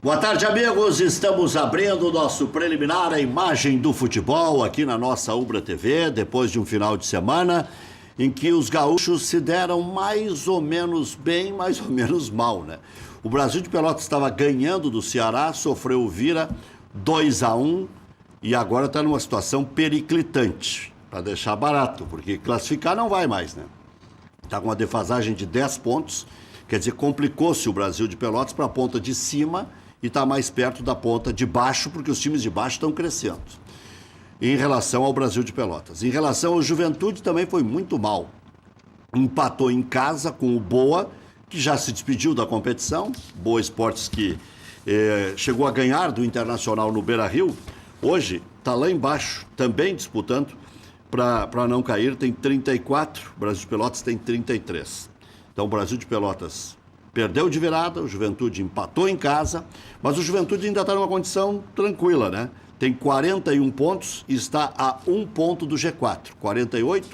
Boa tarde, amigos. Estamos abrindo o nosso preliminar, a imagem do futebol aqui na nossa Ubra TV, depois de um final de semana em que os gaúchos se deram mais ou menos bem, mais ou menos mal, né? O Brasil de Pelotas estava ganhando do Ceará, sofreu o vira 2-1 e agora está numa situação periclitante, para deixar barato, porque classificar não vai mais, né? Está com uma defasagem de 10 pontos, quer dizer, complicou-se o Brasil de Pelotas para a ponta de cima e está mais perto da ponta de baixo, porque os times de baixo estão crescendo. Em relação ao Brasil de Pelotas. Em relação ao Juventude, também foi muito mal. Empatou em casa com o Boa, que já se despediu da competição. Boa Esportes que chegou a ganhar do Internacional no Beira-Rio. Hoje está lá embaixo, também disputando para não cair. Tem 34, o Brasil de Pelotas tem 33. Então o Brasil de Pelotas perdeu de virada, o Juventude empatou em casa, mas o Juventude ainda está numa condição tranquila, né? Tem 41 pontos e está a 1 ponto do G4. 48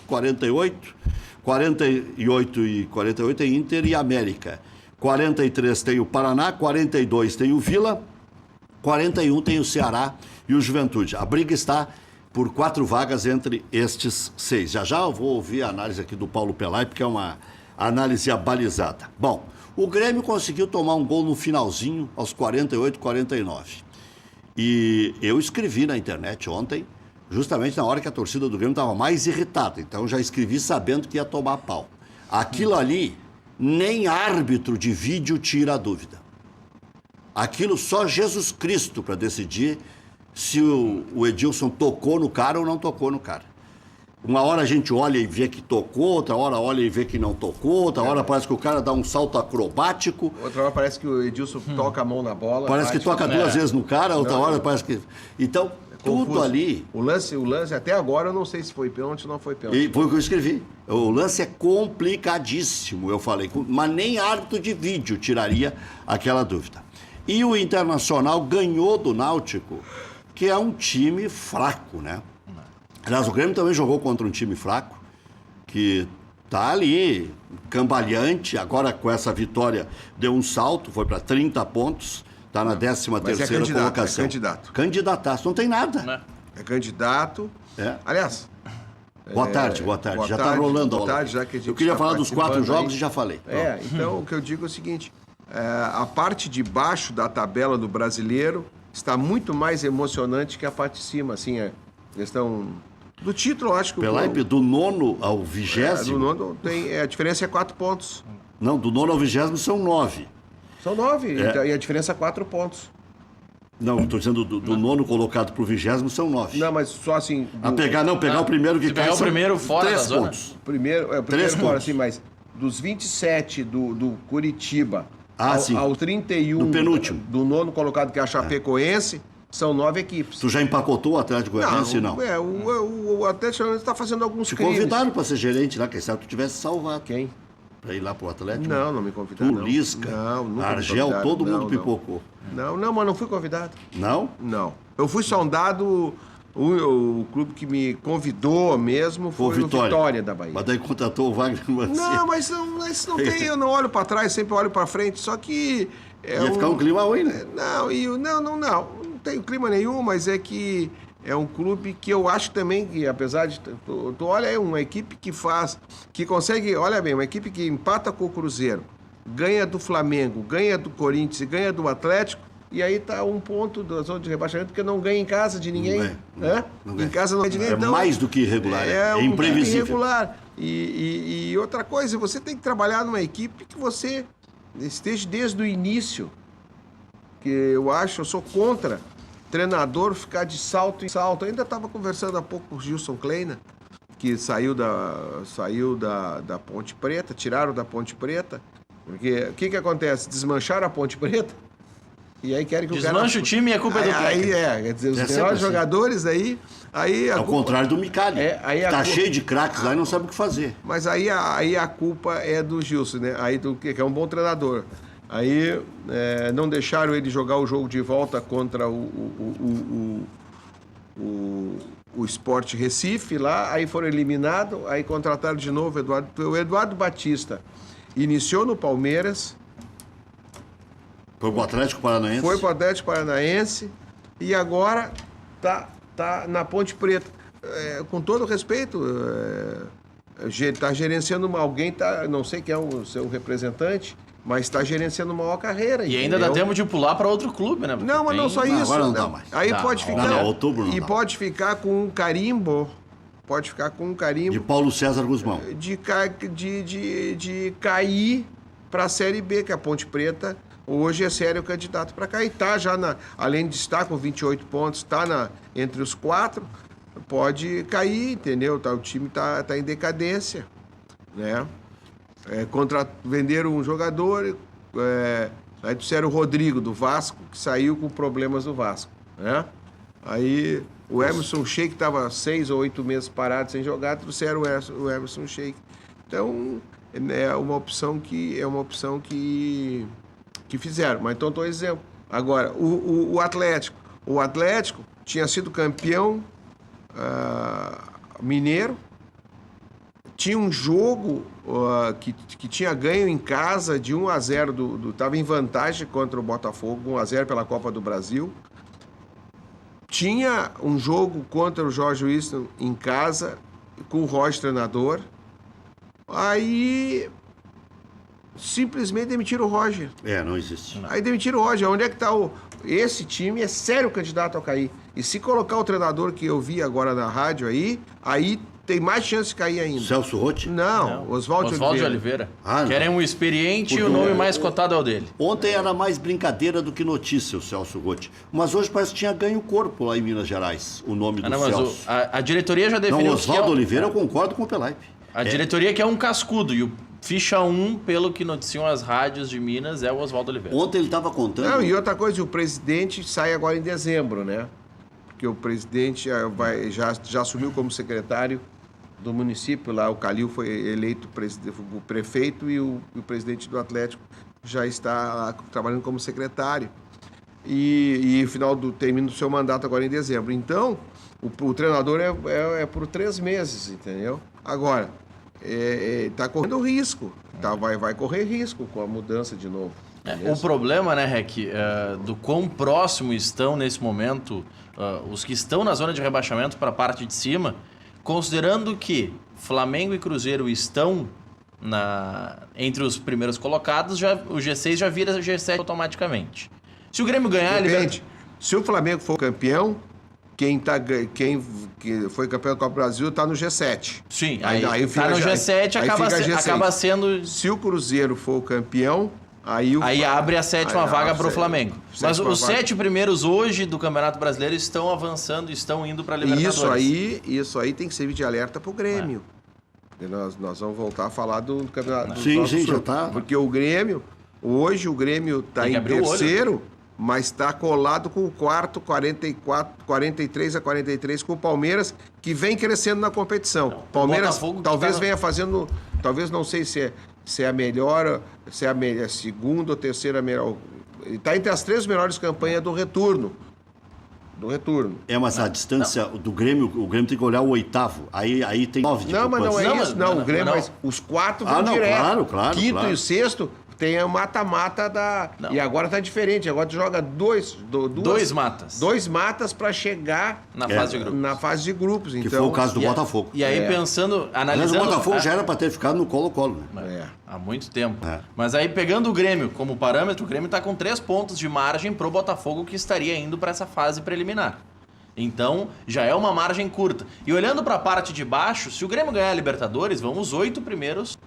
e 48 é Inter e América. 43 tem o Paraná, 42 tem o Vila, 41 tem o Ceará e o Juventude. A briga está por 4 vagas entre estes 6. Já eu vou ouvir a análise aqui do Paulo Pelay, porque é uma análise abalizada. Bom, o Grêmio conseguiu tomar um gol no finalzinho, aos 48, 49. E eu escrevi na internet ontem, justamente na hora que a torcida do Grêmio estava mais irritada. Então já escrevi sabendo que ia tomar pau. Aquilo ali, nem árbitro de vídeo tira a dúvida. Aquilo só Jesus Cristo para decidir se o Edilson tocou no cara ou não tocou no cara. Uma hora a gente olha e vê que tocou, outra hora olha e vê que não tocou, outra hora parece que o cara dá um salto acrobático. Outra hora parece que o Edilson toca a mão na bola. Parece que toca 2 vezes no cara, outra hora parece que... Então, tudo ali... O lance, até agora eu não sei se foi pênalti ou não foi pênalti. E foi o que eu escrevi. O lance é complicadíssimo, eu falei. Mas nem árbitro de vídeo tiraria aquela dúvida. E o Internacional ganhou do Náutico, que é um time fraco, né? Aliás, o Grêmio também jogou contra um time fraco, que tá ali, cambaleante. Agora, com essa vitória, deu um salto, foi para 30 pontos, está na 13ª colocação. É candidato. Candidataço, não tem nada. É candidato. É. Aliás... Boa tarde. Já está rolando a aula. Já que a gente eu queria falar dos 4 jogos aí. E já falei. Então o que eu digo é o seguinte, a parte de baixo da tabela do brasileiro está muito mais emocionante que a parte de cima, assim, a questão... Do título, eu acho que... Do 9º ao 20º... do 9º a diferença é 4 pontos. Não, do 9º ao 20º são 9. São 9, e a diferença é 4 pontos. Não, estou dizendo do 9º colocado para o 20º são 9. Não, mas só assim... Pegar o primeiro que cai são o primeiro fora 3 da zona. pontos. Primeiro fora, assim, mas dos 27 do Curitiba ao 31 do penúltimo. Do 9º colocado, que é a Chapecoense... São 9 equipes. Tu já empacotou o Atlético Goianiense, não? O Atlético Goianiense está fazendo alguns crimes. Te convidaram para ser gerente lá, quem sabe tu tivesse salvado. Quem? Para ir lá pro Atlético? Não me convidaram. Tu, Lisca, Argel, todo mundo pipocou. Não, mas não fui convidado. Não? Não. Eu fui sondado, o clube que me convidou mesmo foi o Vitória da Bahia. Mas daí contratou o Wagner Mancini. Não, mas não tem, eu não olho para trás, sempre olho para frente, só que... Ia ficar um clima ruim, né? Não tem clima nenhum, mas é que é um clube que eu acho também que, apesar de... Tu olha aí, uma equipe que consegue, olha bem, uma equipe que empata com o Cruzeiro, ganha do Flamengo, ganha do Corinthians e ganha do Atlético, e aí tá 1 ponto da zona de rebaixamento, porque não ganha em casa de ninguém. Não ganha. Em casa não ganha de ninguém. É mais do que irregular, é imprevisível. Irregular. E outra coisa, você tem que trabalhar numa equipe que você esteja desde o início, que eu sou contra treinador ficar de salto em salto. Eu ainda estava conversando há pouco com o Gilson Kleina, que saiu da Ponte Preta, tiraram da Ponte Preta, porque o que acontece? Desmancharam a Ponte Preta e aí querem que desmancha o time e a culpa é do técnico. Quer dizer, os melhores jogadores aí ao contrário do Micali, tá cheio de craques lá e não sabe o que fazer. Mas aí a culpa é do Gilson, né? Que é um bom treinador. Aí não deixaram ele jogar o jogo de volta contra o Sport Recife lá, aí foram eliminados, aí contrataram de novo o Eduardo Batista. Iniciou no Palmeiras, Foi pro Atlético Paranaense? Foi pro Atlético Paranaense e agora tá na Ponte Preta. Com todo respeito, tá gerenciando alguém, não sei quem é o seu representante, mas está gerenciando uma maior carreira. E ainda dá tempo de pular para outro clube, né? Não, mas não só isso. Agora não dá mais. Aí pode ficar. Outubro não e dá. pode ficar com um carimbo. Pode ficar com um carimbo. De Paulo César Guzmão. De cair para a Série B, que a Ponte Preta hoje é sério candidato para cair. Tá já além de estar com 28 pontos, está entre os 4, pode cair, entendeu? O time tá em decadência, né? Venderam um jogador, aí disseram o Rodrigo do Vasco, que saiu com problemas do Vasco, né? Aí o Emerson Sheik estava 6 ou 8 meses parado sem jogar, trouxeram o Emerson Sheik. Então é uma opção que fizeram. Mas então estou exemplo. Agora o Atlético tinha sido campeão mineiro. Tinha um jogo que tinha ganho em casa de 1-0, estava em vantagem contra o Botafogo, 1-0 pela Copa do Brasil. Tinha um jogo contra o Jorge Wilson em casa, com o Roger treinador. Aí simplesmente demitiram o Roger. Não existe. Aí demitiram o Roger. Onde é que está esse time? É sério candidato a cair. E se colocar o treinador que eu vi agora na rádio aí tem mais chance de cair ainda. Celso Rotti? Não. Oswaldo Oliveira. Querem um experiente e o nome mais cotado é o dele. Ontem era mais brincadeira do que notícia o Celso Rotti. Mas hoje parece que tinha ganho corpo lá em Minas Gerais, o nome do Celso. Mas a diretoria já definiu... Não, Oswaldo Oliveira, eu concordo com o Pelaipe. A diretoria quer um cascudo e o ficha 1, pelo que noticiam as rádios de Minas, é o Oswaldo Oliveira. Ontem ele estava contando... Não, e outra coisa, o presidente sai agora em dezembro, né? Porque o presidente já assumiu como secretário do município lá, o Calil foi eleito o prefeito e o presidente do Atlético já está lá, trabalhando como secretário. E termina o seu mandato agora em dezembro. Então, o treinador é por 3 meses, entendeu? Agora, está correndo risco, vai correr risco com a mudança de novo. O problema, né, Rec, do quão próximo estão nesse momento os que estão na zona de rebaixamento para a parte de cima, considerando que Flamengo e Cruzeiro estão entre os primeiros colocados, o G6 já vira G7 automaticamente. Se o Grêmio ganhar... Depende. Se o Flamengo for campeão, quem foi campeão da Copa do Brasil está no G7. Sim, aí tá no G7 acaba sendo... Se o Cruzeiro for o campeão... Aí abre a 7ª vaga para o Flamengo. Mas os 7 primeiros hoje do Campeonato Brasileiro estão avançando, estão indo para a Libertadores. Isso aí tem que servir de alerta para o Grêmio. Nós vamos voltar a falar do Campeonato Sim, já está. Porque hoje o Grêmio está em terceiro, mas está colado com o quarto, 43-43 com o Palmeiras, que vem crescendo na competição. Palmeiras talvez venha fazendo, talvez não sei se é a melhor, se é a segunda ou terceira melhor. Ele está entre as 3 melhores campanhas do retorno. Mas a distância do Grêmio, o Grêmio tem que olhar o 8º. Aí tem 9 de Não, mas não é isso. Não, o Grêmio, mas os 4 vão direto. Claro. Quinto e o sexto tem a mata-mata da... Não. E agora tá diferente. Agora tu joga dois matas. 2 matas para chegar na fase de grupos. Que então, foi o caso do Botafogo. E aí pensando, analisando... Mas o Botafogo já era para ter ficado no Colo-Colo, né? Há muito tempo. Mas aí pegando o Grêmio como parâmetro, o Grêmio está com 3 pontos de margem pro Botafogo, que estaria indo para essa fase preliminar. Então, já é uma margem curta. E olhando para a parte de baixo, se o Grêmio ganhar a Libertadores, vão os 8 primeiros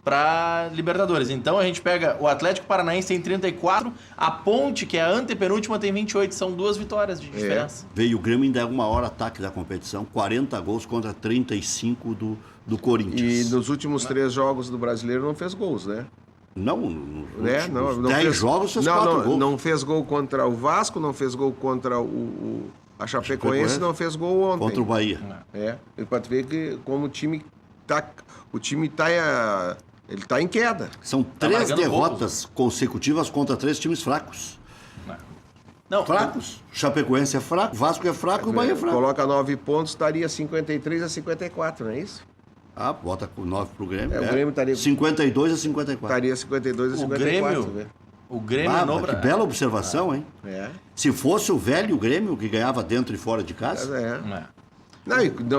para Libertadores. Então a gente pega o Atlético Paranaense tem 34, a Ponte, que é a antepenúltima, tem 28. São 2 vitórias de diferença. Veio o Grêmio ainda é o maior ataque da competição, 40 gols contra 35 do Corinthians. E nos últimos 3 jogos do Brasileiro não fez gols, né? Não, não 10 jogos fez 4 gols. Não fez gol contra o Vasco, não fez gol contra a Chapecoense, não fez gol ontem. Contra o Bahia. E pode ver que como o time ele está em queda. São 3 derrotas consecutivas contra 3 times fracos. Não, fracos. Chapecoense é fraco, Vasco é fraco e o Bahia é fraco. Coloca 9 pontos, estaria 53-54, não é isso? Bota com 9 pro Grêmio. O Grêmio estaria 52-54. Estaria 52-54. O Grêmio Que bela observação, hein? É. Se fosse o velho Grêmio que ganhava dentro e fora de casa,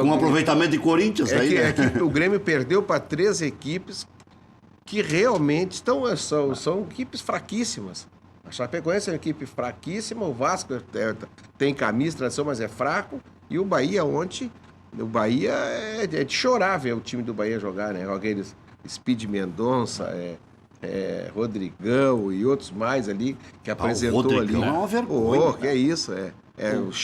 com aproveitamento de Corinthians, é aí, que, né? é que o Grêmio perdeu para 3 equipes que realmente são equipes fraquíssimas. A Chapecoense é uma equipe fraquíssima, o Vasco tem camisa, tradição, mas é fraco. E o Bahia ontem, o Bahia é de chorar ver o time do Bahia jogar, né? Com aqueles Speed Mendonça, Rodrigão e outros mais ali que apresentou o ali. Rodrigão é uma vergonha. Que é isso,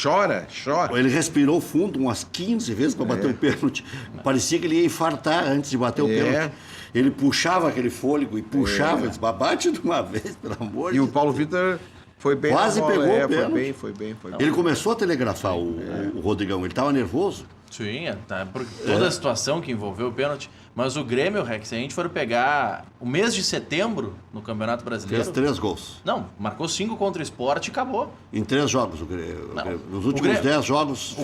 chora. Ele respirou fundo umas 15 vezes para bater o pênalti. Parecia que ele ia infartar antes de bater o pênalti. Ele puxava aquele fôlego e puxava, disse, bate de uma vez, pelo amor de Deus. E o Paulo Vitor foi bem. Quase pegou o pênalti. Foi bem. Ele começou a telegrafar o Rodrigão, ele estava nervoso. Sim, por toda a situação que envolveu o pênalti. Mas o Grêmio, Rex, se a gente for pegar o mês de setembro no Campeonato Brasileiro... Fez 3 gols. Não, marcou 5 contra o Sport e acabou. Em 3 jogos. Nos últimos 10 jogos...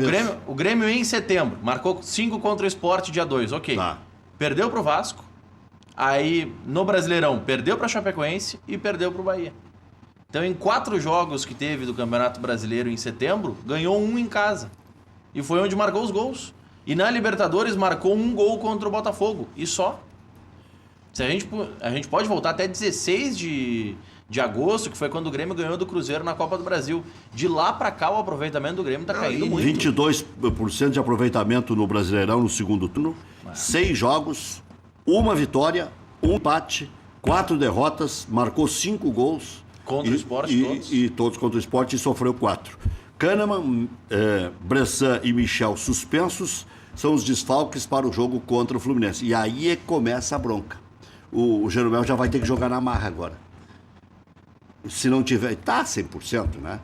O Grêmio em setembro marcou 5 contra o Sport dia 2, ok. Tá. Perdeu pro Vasco, aí no Brasileirão perdeu pra Chapecoense e perdeu pro Bahia. Então em 4 jogos que teve do Campeonato Brasileiro em setembro, ganhou 1 em casa. E foi onde marcou os gols. E na Libertadores marcou 1 gol contra o Botafogo. E só. Se a gente pode voltar até 16 de agosto, que foi quando o Grêmio ganhou do Cruzeiro na Copa do Brasil. De lá pra cá, o aproveitamento do Grêmio tá caindo muito. 22% de aproveitamento no Brasileirão no segundo turno. 6 jogos, 1 vitória, 1 empate, 4 derrotas, marcou 5 gols. Contra o Sport, todos. E todos contra o Sport e sofreu 4. Kahneman, Bressan e Michel suspensos são os desfalques para o jogo contra o Fluminense. E aí começa a bronca. O Jeromel já vai ter que jogar na marra agora. Se não tiver... Está 100%, né?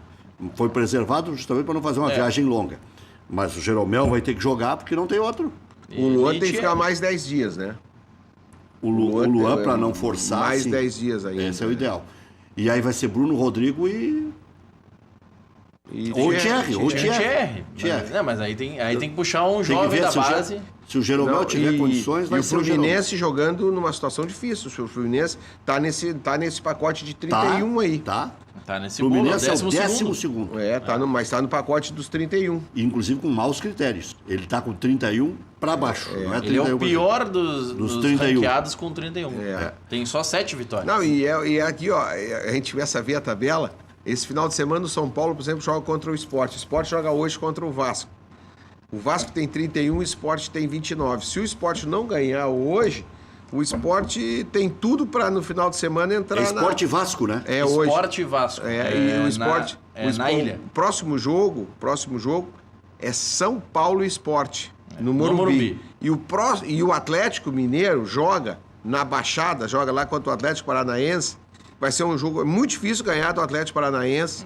Foi preservado justamente para não fazer uma viagem longa. Mas o Jeromel vai ter que jogar porque não tem outro. O Luan tem que ficar mais 10 dias, né? O Luan para não forçar... Mais assim, 10 dias ainda. Esse é o ideal. E aí vai ser Bruno Rodrigo ou o Thierry. Mas aí tem que puxar um jovem da base. Se o Jeromel tiver condições, vai ser o Fluminense jogando numa situação difícil. O Fluminense tá nesse pacote de 31 aí. Tá nesse Fluminense bolo, é o 12º. Mas tá no pacote dos 31. Inclusive com maus critérios. Ele tá com 31 para baixo. Não é 31 ele é o pior dos 31. Ranqueados com 31. Tem só 7 vitórias. Não, e aqui, ó, a gente começa a ver a tabela. Esse final de semana o São Paulo, por exemplo, joga contra o Sport. O Sport joga hoje contra o Vasco. O Vasco tem 31, o Sport tem 29. Se o Sport não ganhar hoje, o Sport tem tudo para no final de semana entrar Sport e Vasco, né? Hoje. Sport e Vasco. E o Sport... na ilha. O próximo jogo é São Paulo e Sport, no Morumbi. E o Atlético Mineiro joga na Baixada, joga lá contra o Atlético Paranaense. Vai ser um jogo muito difícil ganhar do Atlético Paranaense.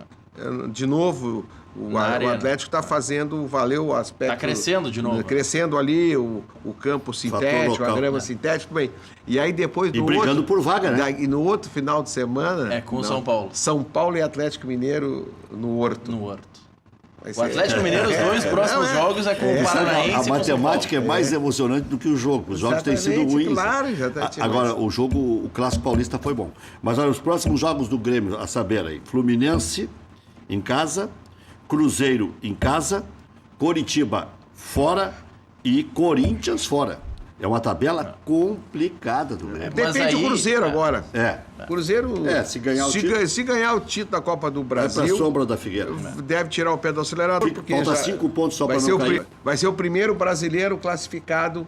De novo, o Atlético está fazendo valer o aspecto... Está crescendo de novo. Crescendo ali o campo sintético, a grama sintética. Bem, e aí depois... E brigando por vaga, né? E no outro final de semana... É com o São Paulo. São Paulo e Atlético Mineiro no Horto. O Atlético Mineiro, os 2 próximos jogos é com o Paranaense. A matemática é mais emocionante do que o jogo. Os jogos têm sido ruins. Claro, exatamente. Agora, o Clássico Paulista foi bom. Mas olha, os próximos jogos do Grêmio, a saber aí, Fluminense em casa, Cruzeiro em casa, Coritiba fora e Corinthians fora. É uma tabela complicada do Grêmio. Depende do Cruzeiro agora. Cruzeiro, se ganhar o título. Se ganhar o título da Copa do Brasil... Vai pra sombra da Figueira. Deve tirar o pé do acelerador. Porque falta 5 pontos só para não cair. Vai ser o primeiro brasileiro classificado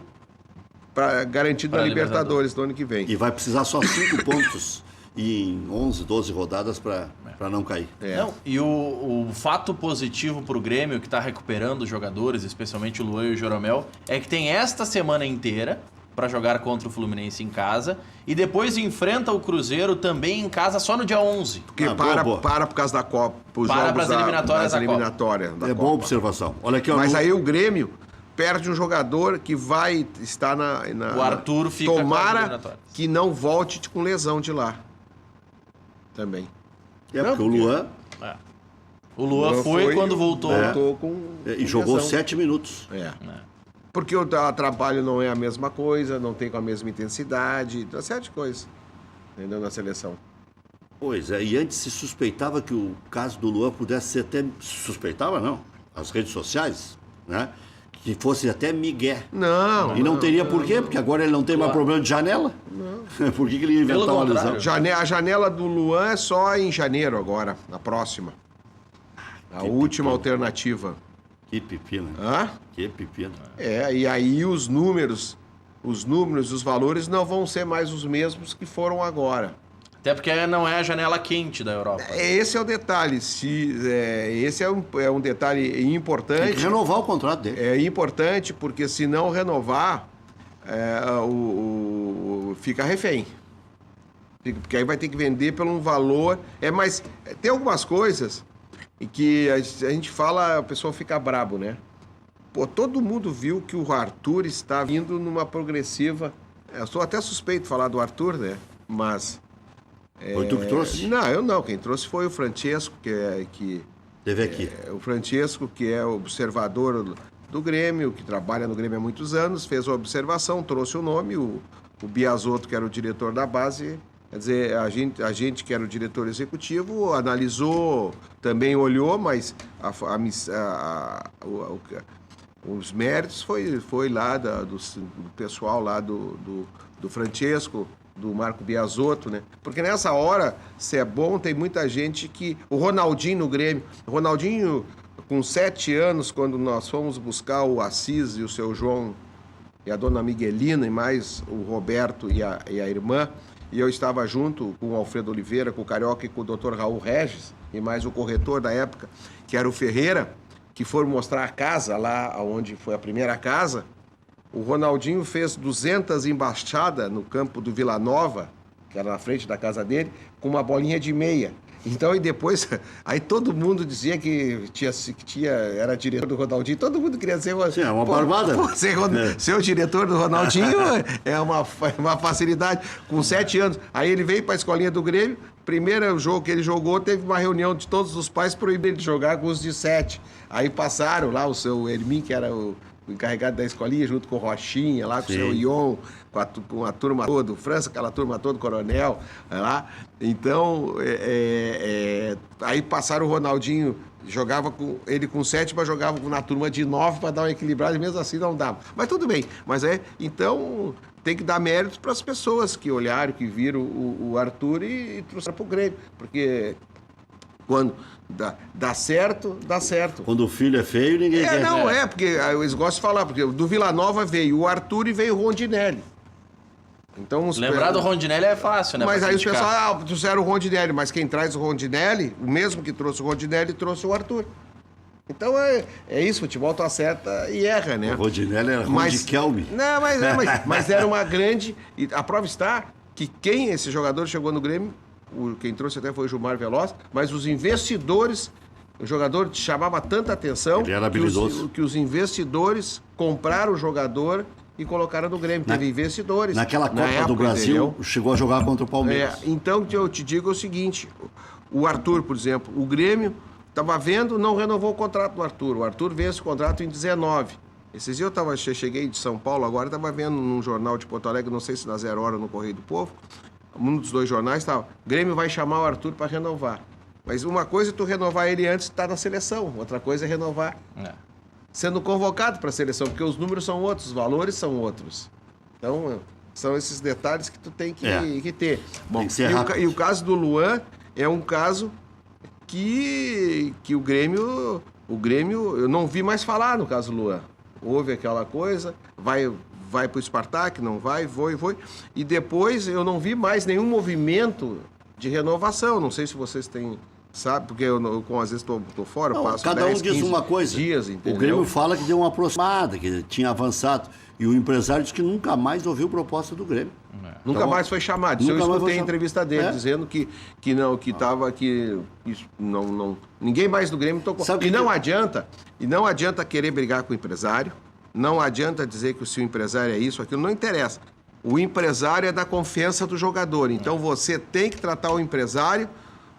garantido na Libertadores do ano que vem. E vai precisar só 5 pontos em 11, 12 rodadas para não cair. Não, e o fato positivo para o Grêmio, que está recuperando os jogadores, especialmente o Luan e o Jeromel, é que tem esta semana inteira para jogar contra o Fluminense em casa e depois enfrenta o Cruzeiro também em casa só no dia 11. Porque para por causa da Copa. Para as eliminatórias da Copa. Boa observação. Olha aqui, mas aí o Grêmio perde um jogador que vai estar o Arthur fica tomara que não volte com lesão de lá. Também. Porque o Luan... O Luan foi quando voltou. E jogou lesão. 7 minutos. Porque o trabalho não é a mesma coisa, não tem com a mesma intensidade, uma série de coisas. Entendeu? Na seleção. Pois é, e antes se suspeitava que o caso do Luan pudesse ser até... Suspeitava não, as redes sociais, né? Que fosse até migué. Não. E não teria por quê, porque agora ele não tem mais problema de janela. Não. Por que ele ia inventar uma lesão? A janela do Luan é só em janeiro agora, na próxima. A última alternativa. Que pepino. Hã? Que pepino. E aí os números, os valores não vão ser mais os mesmos que foram agora. Até porque não é a janela quente da Europa. Esse é o detalhe. Esse é um detalhe importante. Tem que renovar o contrato dele. É importante porque se não renovar, fica refém. Porque aí vai ter que vender por um valor. Mas tem algumas coisas em que a gente fala, a pessoa fica brabo, né? Pô, todo mundo viu que o Arthur está vindo numa progressiva. Eu sou até suspeito de falar do Arthur, né? Mas... Foi tu que trouxe? Não, eu não. Quem trouxe foi o Francesco, que Teve aqui. o Francesco, que é observador do Grêmio, que trabalha no Grêmio há muitos anos, fez a observação, trouxe o nome, o Biasotto, que era o diretor da base, quer dizer, a gente que era o diretor executivo, analisou, também olhou, mas os méritos foi lá do pessoal lá do Francesco, do Marco Biasotto, né? Porque nessa hora, se é bom, tem muita gente que... O Ronaldinho no Grêmio. O Ronaldinho, com 7 anos, quando nós fomos buscar o Assis e o seu João e a dona Miguelina e mais o Roberto e a irmã, e eu estava junto com o Alfredo Oliveira, com o Carioca e com o Dr. Raul Regis, e mais o corretor da época, que era o Ferreira, que foram mostrar a casa lá onde foi a primeira casa. O Ronaldinho fez 200 embaixadas no campo do Vila Nova, que era na frente da casa dele, com uma bolinha de meia. Então, e depois, aí todo mundo dizia que era diretor do Ronaldinho, todo mundo queria ser... Sim, é uma barbada. Ser o diretor do Ronaldinho é uma facilidade. Com 7 anos, aí ele veio para a escolinha do Grêmio, primeiro jogo que ele jogou, teve uma reunião de todos os pais proibindo de jogar com os de 7. Aí passaram lá o seu Hermin, que era o encarregado da escolinha, junto com o Rochinha, lá com o seu Ion, com a turma toda, o França, aquela turma toda, o Coronel, lá. Então, aí passaram o Ronaldinho, jogava ele com 7, mas jogava na turma de 9 para dar uma equilibrada, e mesmo assim não dava. Mas tudo bem. Mas então tem que dar méritos para as pessoas que olharam, que viram o Arthur e trouxeram para o Grêmio. Porque quando dá certo, dá certo. Quando o filho é feio, ninguém quer. Porque eles gostam de falar, porque do Vila Nova veio o Arthur e veio o Rondinelli. Então, lembrar do Rondinelli é fácil, né? Mas aí os pessoal, trouxeram o Rondinelli, mas quem traz o Rondinelli, o mesmo que trouxe o Rondinelli, trouxe o Arthur. Então é isso, o futebol tu acerta e erra, né? O Rondinelli era Rondikelme. Não, mas era uma grande... E a prova está que esse jogador chegou no Grêmio, quem trouxe até foi o Gilmar Veloz, mas os investidores, o jogador chamava tanta atenção. Ele era habilidoso. Que os investidores compraram o jogador e colocaram no Grêmio. Teve investidores. Naquela Copa do Brasil, entendeu? Chegou a jogar contra o Palmeiras. Então, eu te digo o seguinte, o Arthur, por exemplo, o Grêmio estava vendo, não renovou o contrato do Arthur. O Arthur vence o contrato em 19. Esses dias eu cheguei de São Paulo agora, estava vendo num jornal de Porto Alegre, não sei se na 0 Hora ou no Correio do Povo, um dos 2 jornais estava, Grêmio vai chamar o Arthur para renovar. Mas uma coisa é tu renovar ele antes de estar na seleção, outra coisa é renovar sendo convocado para a seleção, porque os números são outros, os valores são outros. Então, são esses detalhes que tu tem que ter. Bom, e o caso do Luan é um caso que o Grêmio, eu não vi mais falar no caso do Luan. Houve aquela coisa, vai para o Spartak, não vai, foi. E depois eu não vi mais nenhum movimento de renovação. Não sei se vocês têm... Sabe, porque eu às vezes estou fora, não, passo cada 10, um diz uma coisa. Dias, entendeu? O Grêmio fala que deu uma aproximada, que tinha avançado. E o empresário disse que nunca mais ouviu proposta do Grêmio. Nunca mais foi chamado. Eu escutei a entrevista dele dizendo que ninguém mais do Grêmio tocou. E não adianta querer brigar com o empresário, não adianta dizer que se o empresário é isso, aquilo, não interessa. O empresário é da confiança do jogador. Então você tem que tratar o empresário,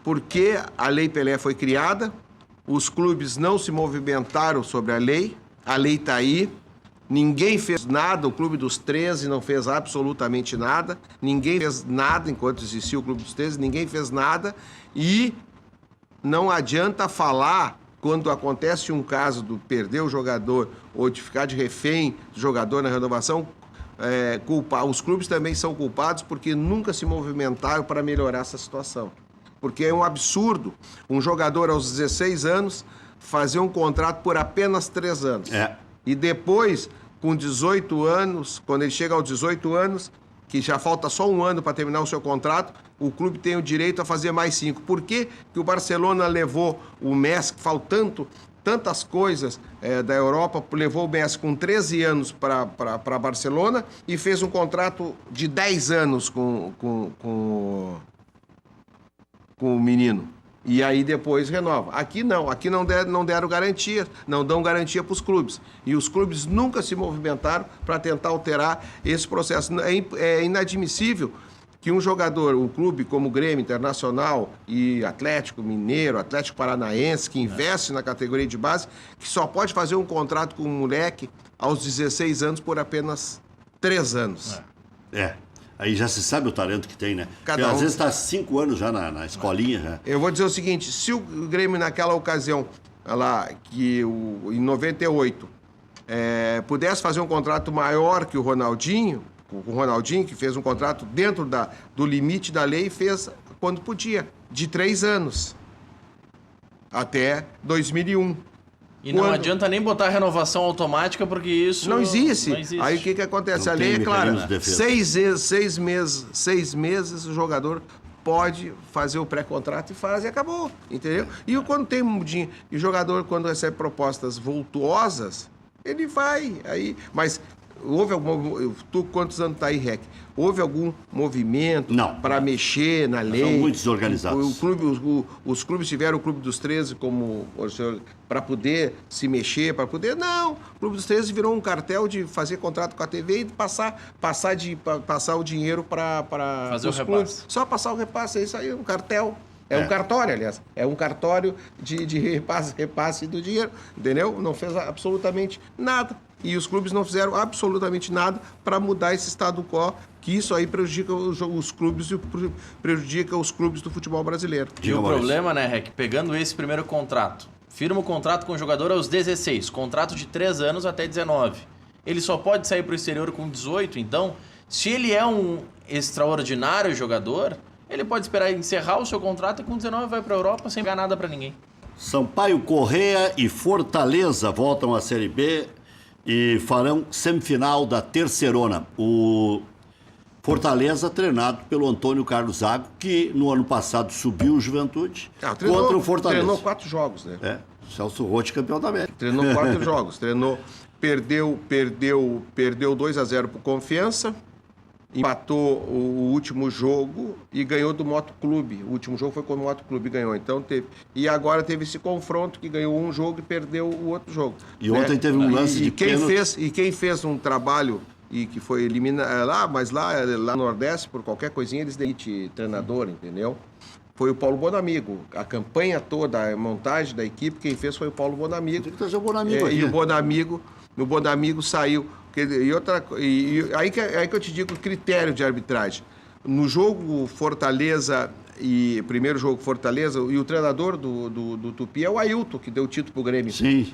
porque a Lei Pelé foi criada, os clubes não se movimentaram sobre a lei está aí, Ninguém fez nada, o Clube dos 13 não fez absolutamente nada. Ninguém fez nada enquanto existia o Clube dos 13, ninguém fez nada. E não adianta falar, quando acontece um caso de perder o jogador ou de ficar de refém do jogador na renovação, os clubes também são culpados porque nunca se movimentaram para melhorar essa situação. Porque é um absurdo um jogador aos 16 anos fazer um contrato por apenas 3 anos. E depois, com 18 anos, quando ele chega aos 18 anos, que já falta só um ano para terminar o seu contrato, o clube tem o direito a fazer mais 5. Por que que o Barcelona levou o Messi, que faltando tantas coisas da Europa, levou o Messi com 13 anos para Barcelona e fez um contrato de 10 anos com o menino? E aí depois renova. Aqui não deram garantia, não dão garantia para os clubes. E os clubes nunca se movimentaram para tentar alterar esse processo. É inadmissível que um jogador, um clube como o Grêmio, Internacional e Atlético Mineiro, Atlético Paranaense, que investe na categoria de base, que só pode fazer um contrato com um moleque aos 16 anos por apenas 3 anos. Aí já se sabe o talento que tem, né? Porque Cada às um... vezes está 5 anos já na escolinha. Já. Eu vou dizer o seguinte, se o Grêmio naquela ocasião, lá, em 98, pudesse fazer um contrato maior que o Ronaldinho, que fez um contrato dentro do limite da lei, fez quando podia, de 3 anos, até 2001. E não adianta nem botar renovação automática, porque isso... Não existe. Aí o que acontece? Não a lei é clara. 6 meses o jogador pode fazer o pré-contrato e acabou, entendeu? E quando tem e o jogador, quando recebe propostas voltuosas, ele vai. Mas houve algum... Tu quantos anos tá aí, Rec? Houve algum movimento para mexer na lei? São muito desorganizados. Os clubes tiveram o Clube dos 13 como para poder se mexer, para poder... Não! O Clube dos 13 virou um cartel de fazer contrato com a TV e passar o dinheiro para fazer o repasse. Clubes. Só passar o repasse, é isso aí, um cartel. É um cartório, aliás. É um cartório de repasse do dinheiro, entendeu? Não fez absolutamente nada. E os clubes não fizeram absolutamente nada para mudar esse statu quo, que isso aí prejudica os clubes e prejudica os clubes do futebol brasileiro. E o problema, né, Rec, pegando esse primeiro contrato, firma o contrato com o jogador aos 16, contrato de 3 anos até 19. Ele só pode sair para o exterior com 18, então, se ele é um extraordinário jogador, ele pode esperar encerrar o seu contrato e com 19 vai para a Europa sem ganhar nada para ninguém. Sampaio Corrêa e Fortaleza voltam à Série B e farão semifinal da Terceirona. O Fortaleza treinado pelo Antônio Carlos Zago, que no ano passado subiu o Juventude contra o Fortaleza. Treinou 4 jogos, né? Celso Roth, campeão da América. Treinou 4 jogos. Perdeu 2-0 pro Confiança, empatou o último jogo e ganhou do Moto Clube. O último jogo foi com o Moto Clube e ganhou. Então e agora teve esse confronto que ganhou um jogo e perdeu o outro jogo. E ontem teve um lance de pênalti. E quem fez um trabalho e que foi eliminado lá no Nordeste, por qualquer coisinha, eles demitem treinador, entendeu? Foi o Paulo Bonamigo. A campanha toda, a montagem da equipe, quem fez foi o Paulo Bonamigo. Tem que trazer o Bonamigo aqui. E o Bonamigo saiu. Aí que eu te digo o critério de arbitragem. No jogo Fortaleza, primeiro jogo Fortaleza, e o treinador do Tupi é o Ailton, que deu o título pro Grêmio. Sim,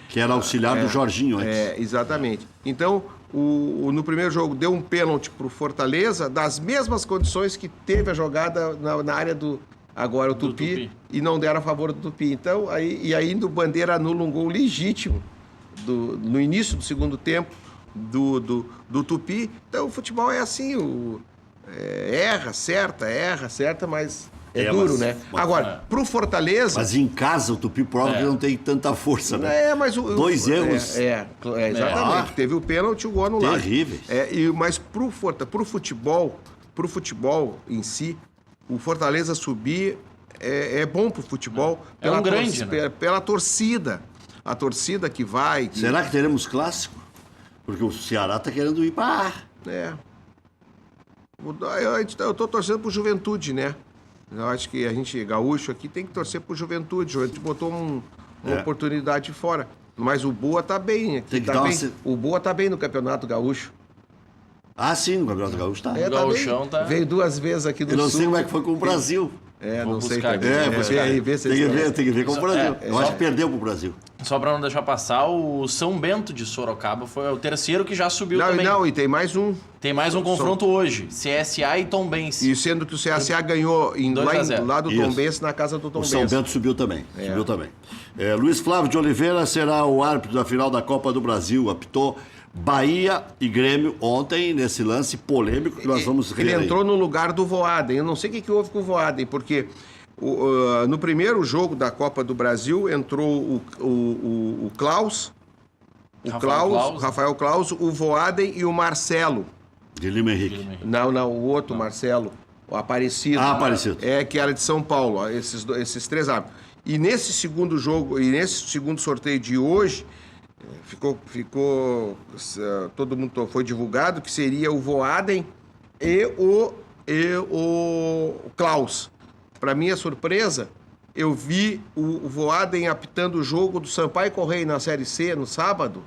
que era auxiliar do Jorginho antes. Exatamente. Então, no primeiro jogo deu um pênalti pro Fortaleza, das mesmas condições que teve a jogada na área agora o Tupi, e não deram a favor do Tupi. Então, aí o Bandeira anula um gol legítimo no início do segundo tempo do Tupi. Então, o futebol é assim, erra, certa, mas duro, né? Agora, pro Fortaleza... Mas em casa o Tupi prova que não tem tanta força, né? Mas 2 erros. Exatamente. Teve o pênalti e o gol anulado. Terríveis. Mas pro futebol em si, o Fortaleza subir é bom pro futebol. É um grande, né? Pela torcida. A torcida que vai... Será que teremos clássico? Porque o Ceará tá querendo ir para... Eu tô torcendo pro Juventude, né? Eu acho que a gente, gaúcho aqui, tem que torcer pro Juventude. A gente botou uma oportunidade fora. Mas o Boa tá bem aqui. Tem que Tá dar uma bem. se- O Boa tá bem no Campeonato Gaúcho. Ah, sim, no Campeonato Gaúcho tá. É, tá Gauchão bem. tá- Veio 2 vezes aqui do Eu não Sul. sei como é que foi com o Brasil. Vou Não sei buscar também. aqui. Buscar. Vê aí, vê se tem que eles ver, tem que ver com o Brasil. é, Eu acho que perdeu pro Brasil. Só para não deixar passar, o São Bento de Sorocaba foi o terceiro que já subiu Não, também. não, e tem mais um. Tem mais um confronto hoje, CSA e Tombense. E sendo que o CSA ganhou 2-0. lá do Isso. Tombense, na casa do O Tombense. São Bento subiu também. Subiu também. Luiz Flávio de Oliveira será o árbitro da final da Copa do Brasil. Apitou Bahia e Grêmio ontem, nesse lance polêmico que nós vamos Ele ver aí. entrou no lugar do Voaden. Eu não sei o que houve com o Voaden, porque no primeiro jogo da Copa do Brasil entrou o Klaus, Rafael Klaus, o Voaden e o Marcelo. De Lima Henrique. Não, o outro, Marcelo, o Aparecido. Ah, Aparecido. Que era de São Paulo, ó, esses 3 árbitros. E nesse segundo jogo, e nesse segundo sorteio de hoje, todo mundo foi divulgado que seria o Voaden e o Klaus. Para minha surpresa, eu vi o Voaden apitando o jogo do Sampaio Correia na Série C no sábado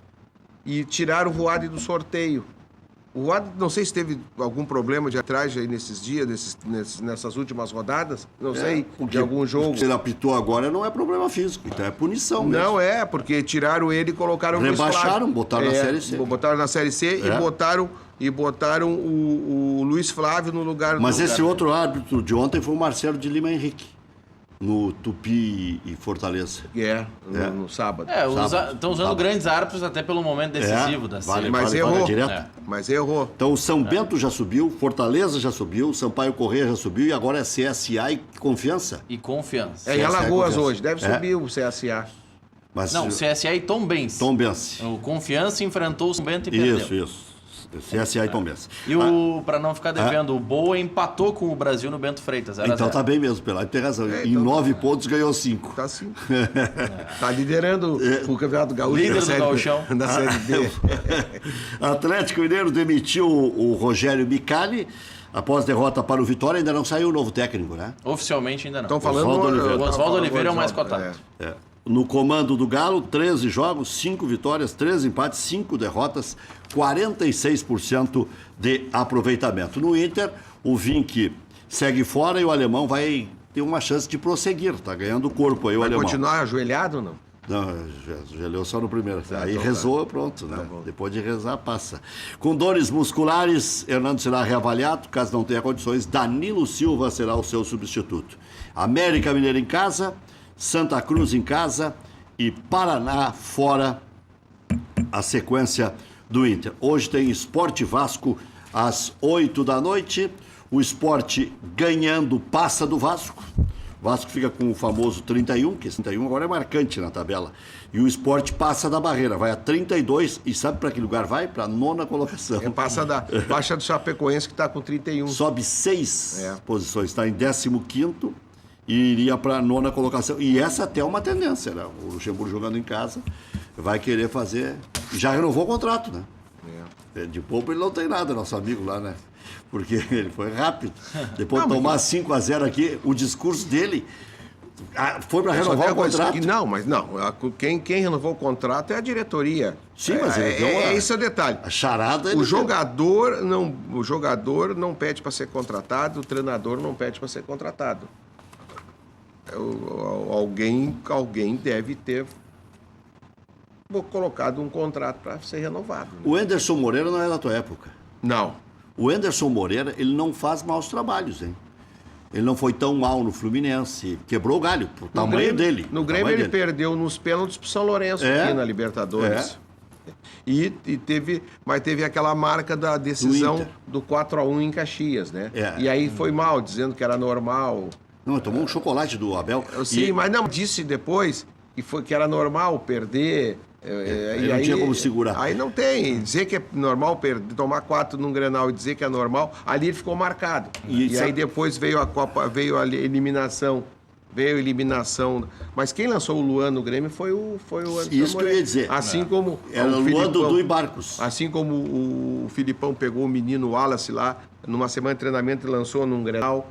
e tiraram o Voaden do sorteio. O Voaden, não sei se teve algum problema de arbitragem aí nesses dias, nessas últimas rodadas, não sei, de algum jogo. Se ele apitou agora não é problema físico, então é punição mesmo. Não porque tiraram ele e colocaram o Luiz Rebaixaram, Flávio. botaram na Série C. Botaram na Série C e botaram o Luiz Flávio no lugar Mas do esse cara. outro árbitro de ontem foi o Marcelo de Lima Henrique, no Tupi e Fortaleza. No sábado. Estão usando grandes árbitros até pelo momento decisivo da série. Mas errou. direto. Mas errou. Então o São Bento já subiu, Fortaleza já subiu, Sampaio Correia já subiu e agora é CSA e Confiança. E Confiança. Em Alagoas confiança. hoje, deve subir o CSA. Mas Não, CSA e Tombense. Tombense. O Confiança enfrentou o São Bento e perdeu. Isso. CSA e Tombense. E para não ficar devendo, o Boa empatou com o Brasil no Bento Freitas. 0 a 0. Então tá bem mesmo, Pelado tem razão. Em então 9 pontos ganhou 5. Tá sim. Tá liderando o Campeonato Gaúcho. Líder da do série- Gauchão. Da Série B. Atlético Mineiro demitiu o Rogério Micali após derrota para o Vitória. Ainda não saiu o novo técnico, né? Oficialmente ainda não. Estão falando... Oswaldo Oliveira. O Oswaldo Oliveira é o mais cotado. No comando do Galo, 13 jogos, 5 vitórias, 3 empates, 5 derrotas, 46% de aproveitamento. No Inter, o Vinck segue fora e o alemão vai ter uma chance de prosseguir. Tá ganhando corpo aí o Vai alemão. continuar ajoelhado ou não? Não, já leu só no primeiro. Aí então rezou, pronto, né? Depois de rezar, passa. Com dores musculares, Hernando será reavaliado. Caso não tenha condições, Danilo Silva será o seu substituto. América Mineiro em casa, Santa Cruz em casa e Paraná fora, a sequência do Inter. Hoje tem Sport Vasco às 8 da noite. O Sport ganhando passa do Vasco. O Vasco fica com o famoso 31, que esse 31 agora é marcante na tabela. E o Sport passa da barreira, vai a 32 e sabe para que lugar vai? Para a 9ª colocação. Baixa do Chapecoense que está com 31. Sobe 6 posições, está em 15º e iria para a 9ª colocação. E essa até é uma tendência, né? O Luxemburgo jogando em casa vai querer fazer... Já renovou o contrato, né? De pouco ele não tem nada, nosso amigo lá, né? Porque ele foi rápido. Depois de tomar 5-0 aqui, o discurso dele foi para renovar o contrato. Quem renovou o contrato é a diretoria. Sim, mas ele deu esse é o detalhe. A charada... O jogador não pede para ser contratado, o treinador não pede para ser contratado. Alguém deve ter colocado um contrato para ser renovado. Né? O Anderson Moreira não é da tua época. Não. O Anderson Moreira, ele não faz maus trabalhos, hein? Ele não foi tão mal no Fluminense, quebrou o galho, pro tamanho dele. No Grêmio ele perdeu nos pênaltis pro São Lourenço aqui na Libertadores. Mas teve aquela marca da decisão do 4-1 em Caxias, né? E aí foi mal, dizendo que era normal. Não, tomou um chocolate do Abel. Sim, mas não, disse depois que era normal perder... Ele não tinha como segurar. Aí não tem. Dizer que é normal tomar 4 num Grenal e dizer que é normal, ali ele ficou marcado. E aí depois veio a Copa, veio a eliminação. Mas quem lançou o Luan no Grêmio foi o Anderson Isso que eu ia dizer. Assim como era o Luan, Dudu e Barcos. Assim como o Filipão pegou o menino Wallace lá, numa semana de treinamento e lançou num Grenal.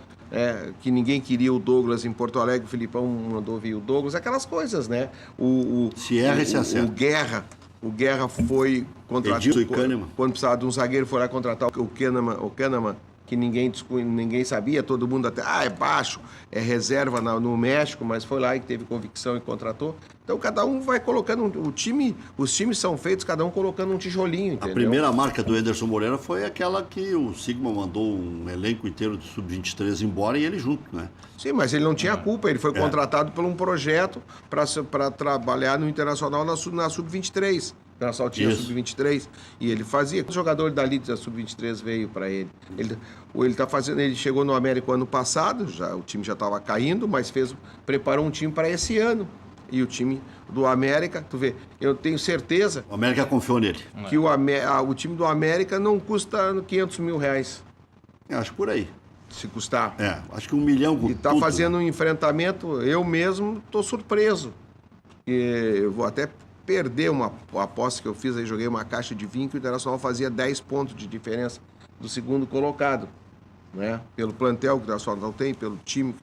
que ninguém queria o Douglas em Porto Alegre, o Filipão mandou vir o Douglas, aquelas coisas, né? Se erra e se acerta. O Guerra foi contratar... Edilson e Kahneman. Quando precisava de um zagueiro, foi lá contratar o Kahneman, que ninguém sabia, todo mundo até... é baixo, é reserva no México, mas foi lá e teve convicção e contratou. Então, cada um vai colocando... Os times são feitos, cada um colocando um tijolinho, entendeu? A primeira marca do Anderson Moreira foi aquela que o Sigma mandou um elenco inteiro de Sub-23 embora e ele junto, né? Sim, mas ele não tinha culpa, ele foi contratado por um projeto para trabalhar no Internacional na Sub-23. O Internacional tinha Sub-23 e ele fazia. O jogador dali da Sub-23 veio para ele. Ele chegou no América ano passado, o time já estava caindo, mas preparou um time para esse ano. E o time do América, tu vê, eu tenho certeza... O América confiou nele. Que o time do América não custa 500 mil reais. Eu acho por aí. Se custar. Acho que 1 milhão com E tá tudo. fazendo um enfrentamento, eu mesmo tô surpreso. Eu vou até perder uma aposta que eu fiz, aí joguei uma caixa de vinho que o Internacional fazia 10 pontos de diferença do segundo colocado. Né? Pelo plantel que o Internacional tem, pelo time.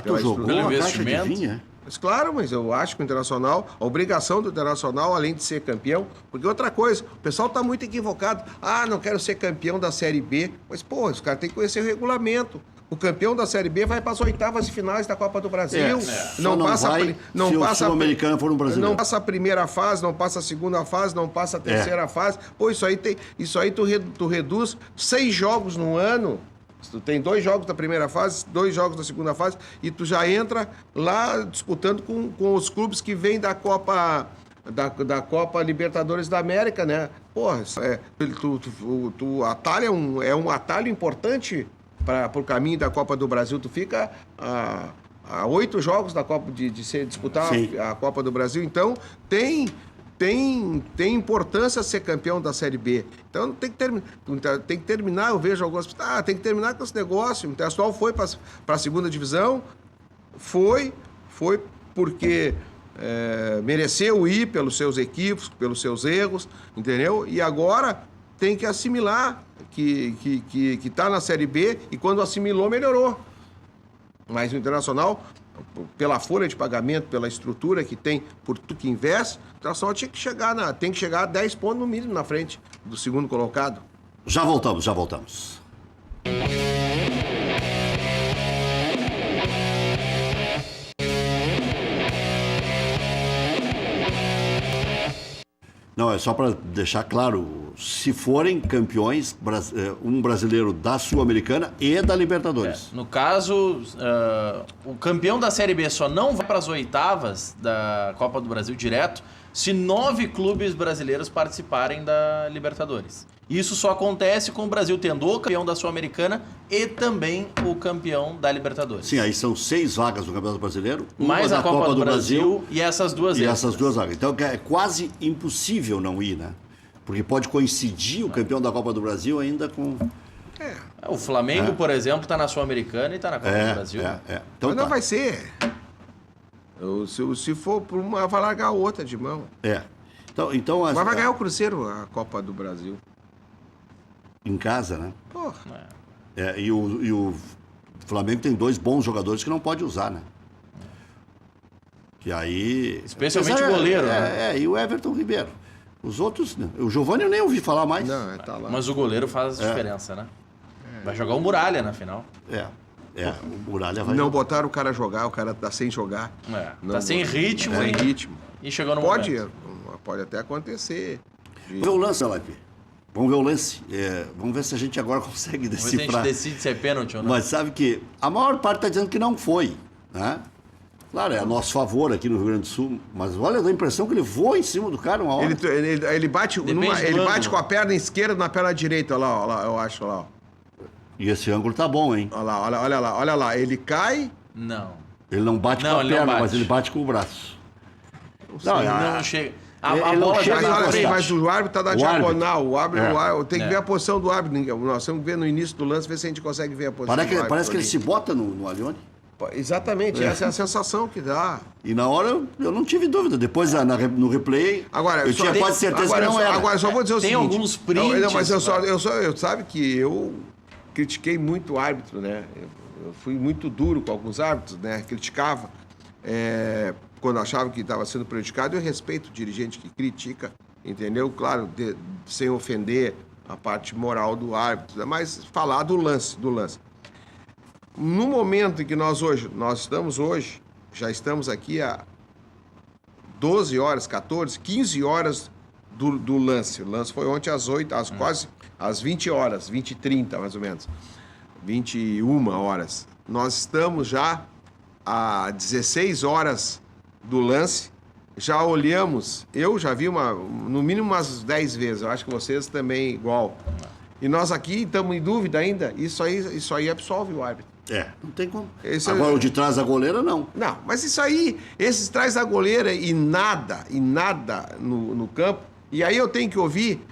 Tu jogou pelo uma caixa de investimento. vinho, é? Mas claro, mas eu acho que o Internacional, a obrigação do Internacional, além de ser campeão, porque outra coisa, o pessoal está muito equivocado. Não quero ser campeão da Série B. Mas, os caras têm que conhecer o regulamento. O campeão da Série B vai para as oitavas e finais da Copa do Brasil. Não passa se o Sul-Americano for um brasileiro. Não passa a primeira fase, não passa a segunda fase, não passa a terceira fase. Isso aí tu reduz 6 jogos no ano. Tu tem 2 jogos da primeira fase, 2 jogos da segunda fase, e tu já entra lá disputando com os clubes que vêm da Copa Libertadores da América, né? Tu atalha é um atalho importante para o caminho da Copa do Brasil. Tu fica a 8 jogos da Copa de se disputar a Copa do Brasil, então tem importância ser campeão da Série B. Então tem que terminar, eu vejo algumas pessoas, tem que terminar com esse negócio. O Internacional foi para a segunda divisão, foi porque mereceu ir pelos seus equipes, pelos seus erros, entendeu? E agora tem que assimilar que está na Série B, e quando assimilou, melhorou. Mas o Internacional, pela folha de pagamento, pela estrutura que tem, por tudo que investe, o Internacional tem que chegar a 10 pontos no mínimo na frente do segundo colocado. Já voltamos. Não, é só para deixar claro, se forem campeões, um brasileiro da Sul-Americana e da Libertadores. No caso, o campeão da Série B só não vai para as oitavas da Copa do Brasil direto se 9 clubes brasileiros participarem da Libertadores. Isso só acontece com o Brasil tendo o campeão da Sul-Americana e também o campeão da Libertadores. Sim, aí são 6 vagas do Campeonato Brasileiro, mais a Copa do Brasil e essas duas vagas. Então é quase impossível não ir, né? Porque pode coincidir o campeão da Copa do Brasil ainda com... O Flamengo, por exemplo, está na Sul-Americana e está na Copa do Brasil. Então, mas não vai ser. Se for por uma, vai largar a outra de mão. Então, vai ganhar o Cruzeiro a Copa do Brasil. Em casa, né? Porra. E o Flamengo tem 2 bons jogadores que não pode usar, né? Que aí... Especialmente o goleiro, né? E o Everton Ribeiro. Os outros, né? O Giovani eu nem ouvi falar mais. Não, tá lá. Mas o goleiro faz a diferença, né? Vai jogar o Muralha na final. O Muralha vai... Não botaram o cara jogar, o cara tá sem jogar. Tá sem ritmo. Sem ritmo. E chegou no momento. Pode até acontecer. Vamos ver o lance, Alapê. Vamos ver o lance. Vamos ver se a gente agora consegue decifrar. Vamos ver se a gente decide se é pênalti ou não. Mas sabe que a maior parte está dizendo que não foi, né? Claro, é a nosso favor aqui no Rio Grande do Sul, mas olha, dá a impressão que ele voa em cima do cara uma hora. Ele bate com a perna esquerda na perna direita, olha lá, eu acho, olha lá. E esse ângulo tá bom, hein? Olha lá, ele cai... Não. Ele não bate com a perna, mas ele bate com o braço. Não chega. A bola chega mas o árbitro tá na diagonal. O árbitro tem que ver a posição do árbitro. Nós temos que ver no início do lance, ver se a gente consegue ver a posição do árbitro. Parece que ele se bota no Allione. Exatamente, essa é a sensação que dá. E na hora eu não tive dúvida. Depois no replay, agora, eu tinha quase certeza que não era. Agora, só vou dizer o seguinte. Tem alguns prints. Mas eu sabe que eu critiquei muito o árbitro, né? eu fui muito duro com alguns árbitros, né? Criticava quando achava que estava sendo prejudicado. Eu respeito o dirigente que critica, entendeu? Claro, sem ofender a parte moral do árbitro, mas falar do lance. No momento em que nós estamos hoje, já estamos aqui há 12 horas, 14, 15 horas do lance. O lance foi ontem às 8, quase às 20 horas, 20h30 mais ou menos, 21 horas. Nós estamos já a 16 horas do lance, já olhamos, eu já vi no mínimo umas 10 vezes, eu acho que vocês também igual. E nós aqui estamos em dúvida ainda, isso aí absolve o árbitro. Não tem como. Agora o de trás da goleira, não. Não, mas isso aí, esses trás da goleira e nada no campo. E aí eu tenho que ouvir,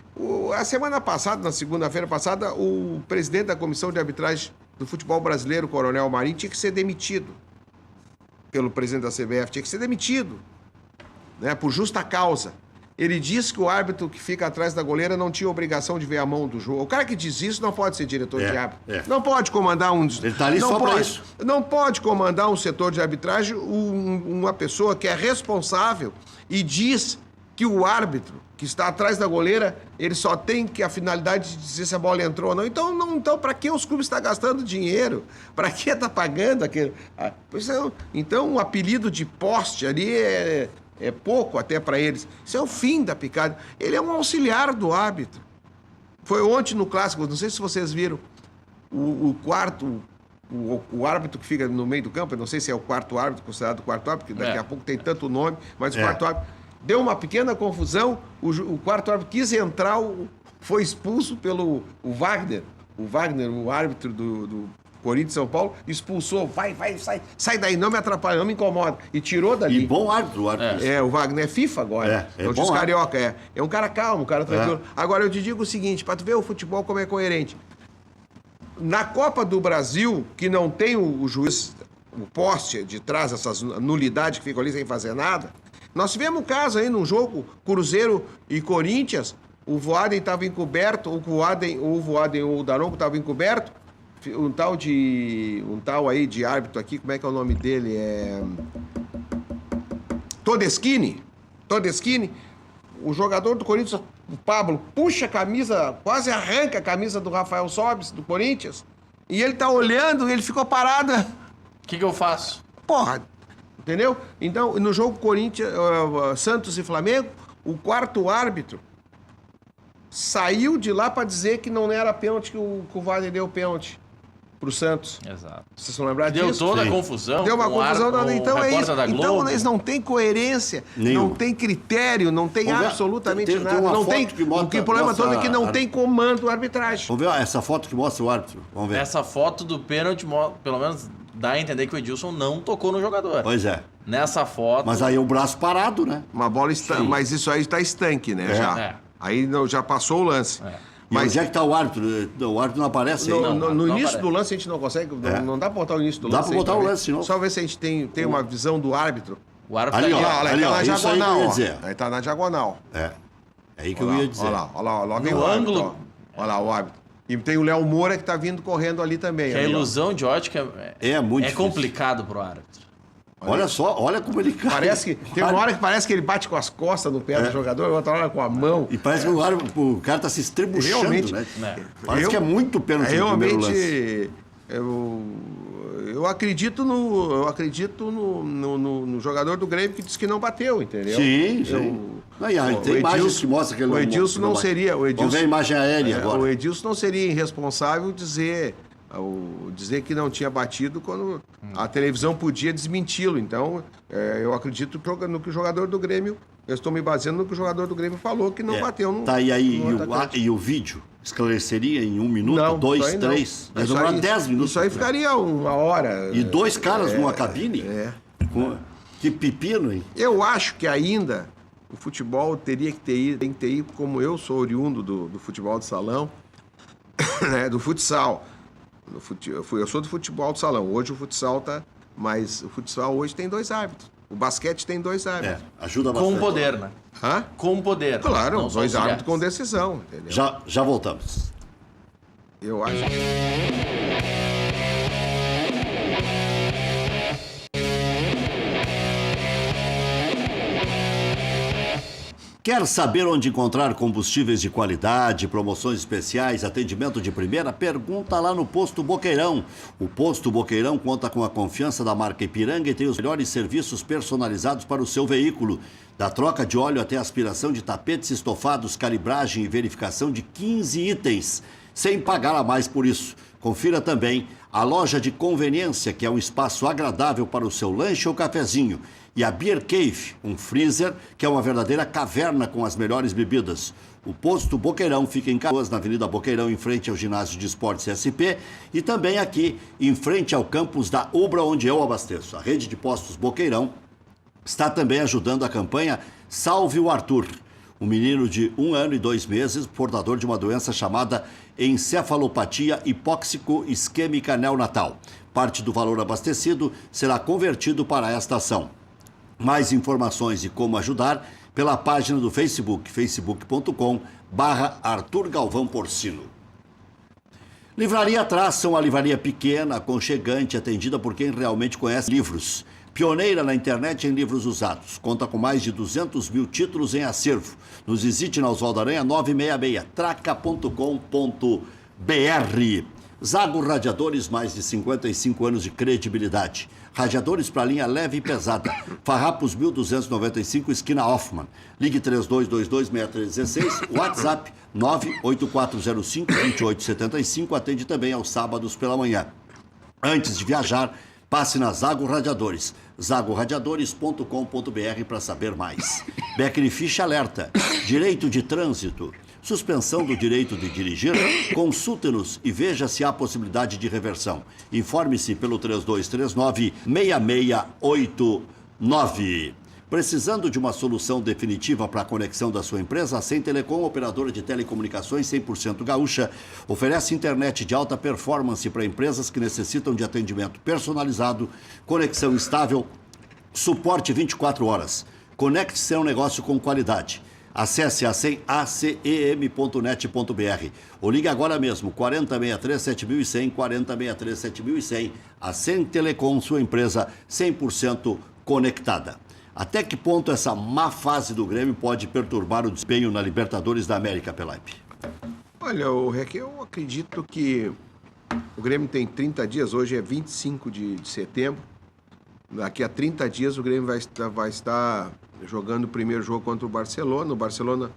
a semana passada, na segunda-feira passada, o presidente da Comissão de Arbitragem do Futebol Brasileiro, o Coronel Marinho, tinha que ser demitido pelo presidente da CBF, tinha que ser demitido, né, por justa causa. Ele disse que o árbitro que fica atrás da goleira não tinha obrigação de ver a mão do jogo. O cara que diz isso não pode ser diretor de árbitro. Não pode comandar um... Ele está ali só para isso. Não pode comandar um setor de arbitragem uma pessoa que é responsável e diz que o árbitro que está atrás da goleira, ele só tem que a finalidade de dizer se a bola entrou ou não. Então para que os clubes estão gastando dinheiro? Para que está pagando aquele... Então, um apelido de poste ali é pouco até para eles. Isso é o fim da picada. Ele é um auxiliar do árbitro. Foi ontem no Clássico, não sei se vocês viram, o árbitro que fica no meio do campo, eu não sei se é o quarto árbitro, considerado o quarto árbitro, porque daqui a pouco tem tanto nome, mas o quarto árbitro deu uma pequena confusão, o quarto árbitro quis entrar, foi expulso pelo Wagner, o árbitro do Corinthians São Paulo, expulsou, sai daí, não me atrapalha, não me incomoda, e tirou dali. E bom árbitro, o árbitro. O Wagner é FIFA agora, é o bom carioca, é um cara calmo, um cara tranquilo. Agora eu te digo o seguinte, para tu ver o futebol como é coerente, na Copa do Brasil, que não tem o juiz, o poste de trás, essas nulidades que ficam ali sem fazer nada, nós tivemos um caso aí num jogo, Cruzeiro e Corinthians, o Voaden estava encoberto, o Daronco estava encoberto, um tal aí de árbitro aqui, como é que é o nome dele? Todeschini, o jogador do Corinthians, o Pablo, puxa a camisa, quase arranca a camisa do Rafael Sobis, do Corinthians, e ele tá olhando, ele ficou parado. O que eu faço? Porra, entendeu? Então, no jogo Corinthians, Santos e Flamengo, o quarto árbitro saiu de lá para dizer que não era pênalti, que o Wagner deu pênalti pro Santos. Exato. Vocês vão lembrar Deu disso? toda a confusão. Deu uma confusão. Então é isso. Da Globo. Então eles não têm coerência, não tem critério, não tem absolutamente nada. Uma Não foto tem. que mostra, O problema todo é que não tem comando arbitragem. Vamos ver essa foto que mostra o árbitro. Vamos ver. Essa foto do pênalti, pelo menos, dá a entender que o Edilson não tocou no jogador. Pois é. Nessa foto... Mas aí o braço parado, né? Uma bola mas isso aí está estanque, né? Já. Aí já passou o lance. Mas onde é que está o árbitro? O árbitro não aparece aí? No início do lance a gente não consegue, não dá para botar o início do lance. Dá para botar o lance, não. Só ver se a gente tem uma visão do árbitro. O árbitro ali, tá ali, tá na isso aí que eu ia dizer. Aí tá na diagonal. É aí que eu ia dizer. Olha lá vem o árbitro. ângulo. Olha lá o árbitro. E tem o Léo Moura que tá vindo correndo ali também. Que a ilusão de ótica muito é difícil. Complicado pro árbitro. Olha só, olha como ele cai. Parece que tem uma hora que parece que ele bate com as costas no pé do jogador, outra hora com a mão. E parece que o cara tá se estrebuchando, realmente, né? Parece que é muito pênalti no primeiro lance. Eu acredito no jogador do Grêmio que disse que não bateu, entendeu? Sim. Tem imagens que mostram que ele o Edilson não seria. Vamos ver a imagem aérea agora. O Edilson não seria irresponsável dizer que não tinha batido quando a televisão podia desmenti-lo. Então, eu acredito no que o jogador do Grêmio... Eu estou me baseando no que o jogador do Grêmio falou, que não bateu no... Tá, e o vídeo esclareceria em 1 minuto, não, 2, 3? Vai demorar 10 minutos. Isso aí ficaria 1 hora. E 2 caras numa cabine? Que pepino, hein? Eu acho que ainda o futebol tem que ter ido, como eu sou oriundo do futebol de salão, né, do futsal. Eu sou do futebol de salão. Hoje o futsal tá... Mas o futsal hoje tem 2 árbitros. O basquete tem 2 árbitros. Ajuda bastante. Com poder, né? Hã? Com poder. Claro, 2 árbitros com decisão, entendeu? Já voltamos. Eu acho. Quer saber onde encontrar combustíveis de qualidade, promoções especiais, atendimento de primeira? Pergunta lá no Posto Boqueirão. O Posto Boqueirão conta com a confiança da marca Ipiranga e tem os melhores serviços personalizados para o seu veículo. Da troca de óleo até aspiração de tapetes estofados, calibragem e verificação de 15 itens, sem pagar a mais por isso. Confira também a loja de conveniência, que é um espaço agradável para o seu lanche ou cafezinho. E a Beer Cave, um freezer que é uma verdadeira caverna com as melhores bebidas. O Posto Boqueirão fica em Canoas, na Avenida Boqueirão, em frente ao Ginásio de Esportes SP, e também aqui em frente ao campus da Ubra, onde eu abasteço. A rede de postos Boqueirão está também ajudando a campanha Salve o Arthur, um menino de 1 ano e 2 meses, portador de uma doença chamada encefalopatia hipóxico-isquêmica neonatal. Parte do valor abastecido será convertido para esta ação. Mais informações e como ajudar pela página do Facebook, facebook.com/Arthur Galvão Porcino. Livraria Traça, uma livraria pequena, aconchegante, atendida por quem realmente conhece livros. Pioneira na internet em livros usados. Conta com mais de 200 mil títulos em acervo. Nos visite na Oswaldo Aranha 966, traca.com.br. Zago Radiadores, mais de 55 anos de credibilidade. Radiadores para linha leve e pesada. Farrapos 1295, esquina Hoffman. Ligue 3222-6316, WhatsApp 98405-2875. Atende também aos sábados pela manhã. Antes de viajar, passe na Zago Radiadores, zagoradiadores.com.br para saber mais. Becker Ficha alerta: direito de trânsito, suspensão do direito de dirigir, consulte-nos e veja se há possibilidade de reversão. Informe-se pelo 3239-6689. Precisando de uma solução definitiva para a conexão da sua empresa, a Sem Telecom, operadora de telecomunicações 100% gaúcha, oferece internet de alta performance para empresas que necessitam de atendimento personalizado, conexão estável, suporte 24 horas. Conecte seu negócio com qualidade. Acesse acem.net.br ou ligue agora mesmo, 4063-7100, 4063-7100. A Sem Telecom, sua empresa 100% conectada. Até que ponto essa má fase do Grêmio pode perturbar o desempenho na Libertadores da América, Pelaipe? Olha, o Rec, eu acredito que o Grêmio tem 30 dias, hoje é 25 de setembro. Daqui a 30 dias o Grêmio vai estar jogando o primeiro jogo contra o Barcelona. O Barcelona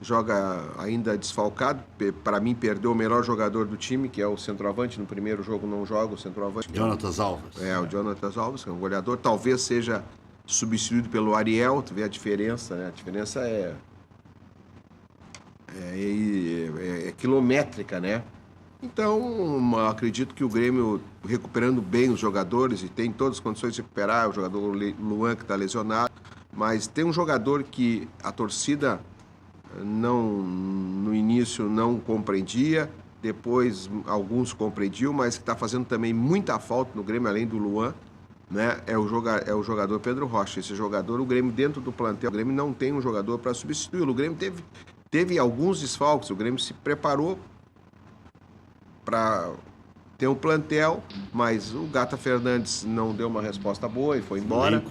joga ainda desfalcado. Para mim, perdeu o melhor jogador do time, que é o centroavante. No primeiro jogo não joga o centroavante. Jonatas Alves. O Jonatas Alves, que é um goleador. Talvez seja substituído pelo Ariel. Tu vê a diferença, né? A diferença é quilométrica, né? Então, acredito que o Grêmio, recuperando bem os jogadores, e tem todas as condições de recuperar, o jogador Luan, que está lesionado, mas tem um jogador que a torcida no início não compreendia, depois alguns compreendiam, mas que está fazendo também muita falta no Grêmio, além do Luan, né? É o jogador Pedro Rocha. Esse jogador, o Grêmio, dentro do plantel, o Grêmio não tem um jogador para substituí-lo. O Grêmio teve alguns desfalques, o Grêmio se preparou para ter um plantel, mas o Gata Fernandes não deu uma resposta boa e foi embora.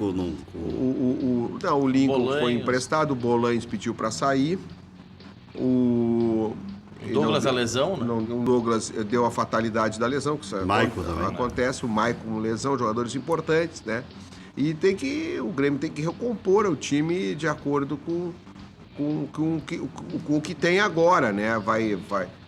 O Lincoln Bolanhos foi emprestado, o Bolanhos pediu para sair. O Douglas a lesão, né? O Douglas deu a fatalidade da lesão, que isso acontece, o Maicon com lesão, jogadores importantes, né? E o Grêmio tem que recompor o time de acordo com o que tem agora, né?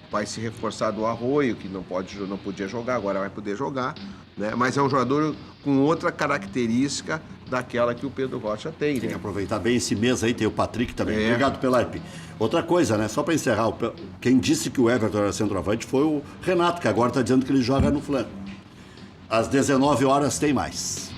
Vai se reforçar do Arroio, que não podia jogar, agora vai poder jogar, né? Mas é um jogador com outra característica daquela que o Pedro Rocha tem, Tem né? que aproveitar bem esse mês aí, tem o Patrick também. Obrigado, Pelaipe. Outra coisa, né? Só para encerrar, quem disse que o Everton era centroavante foi o Renato, que agora está dizendo que ele joga no flanco. Às 19 horas tem mais.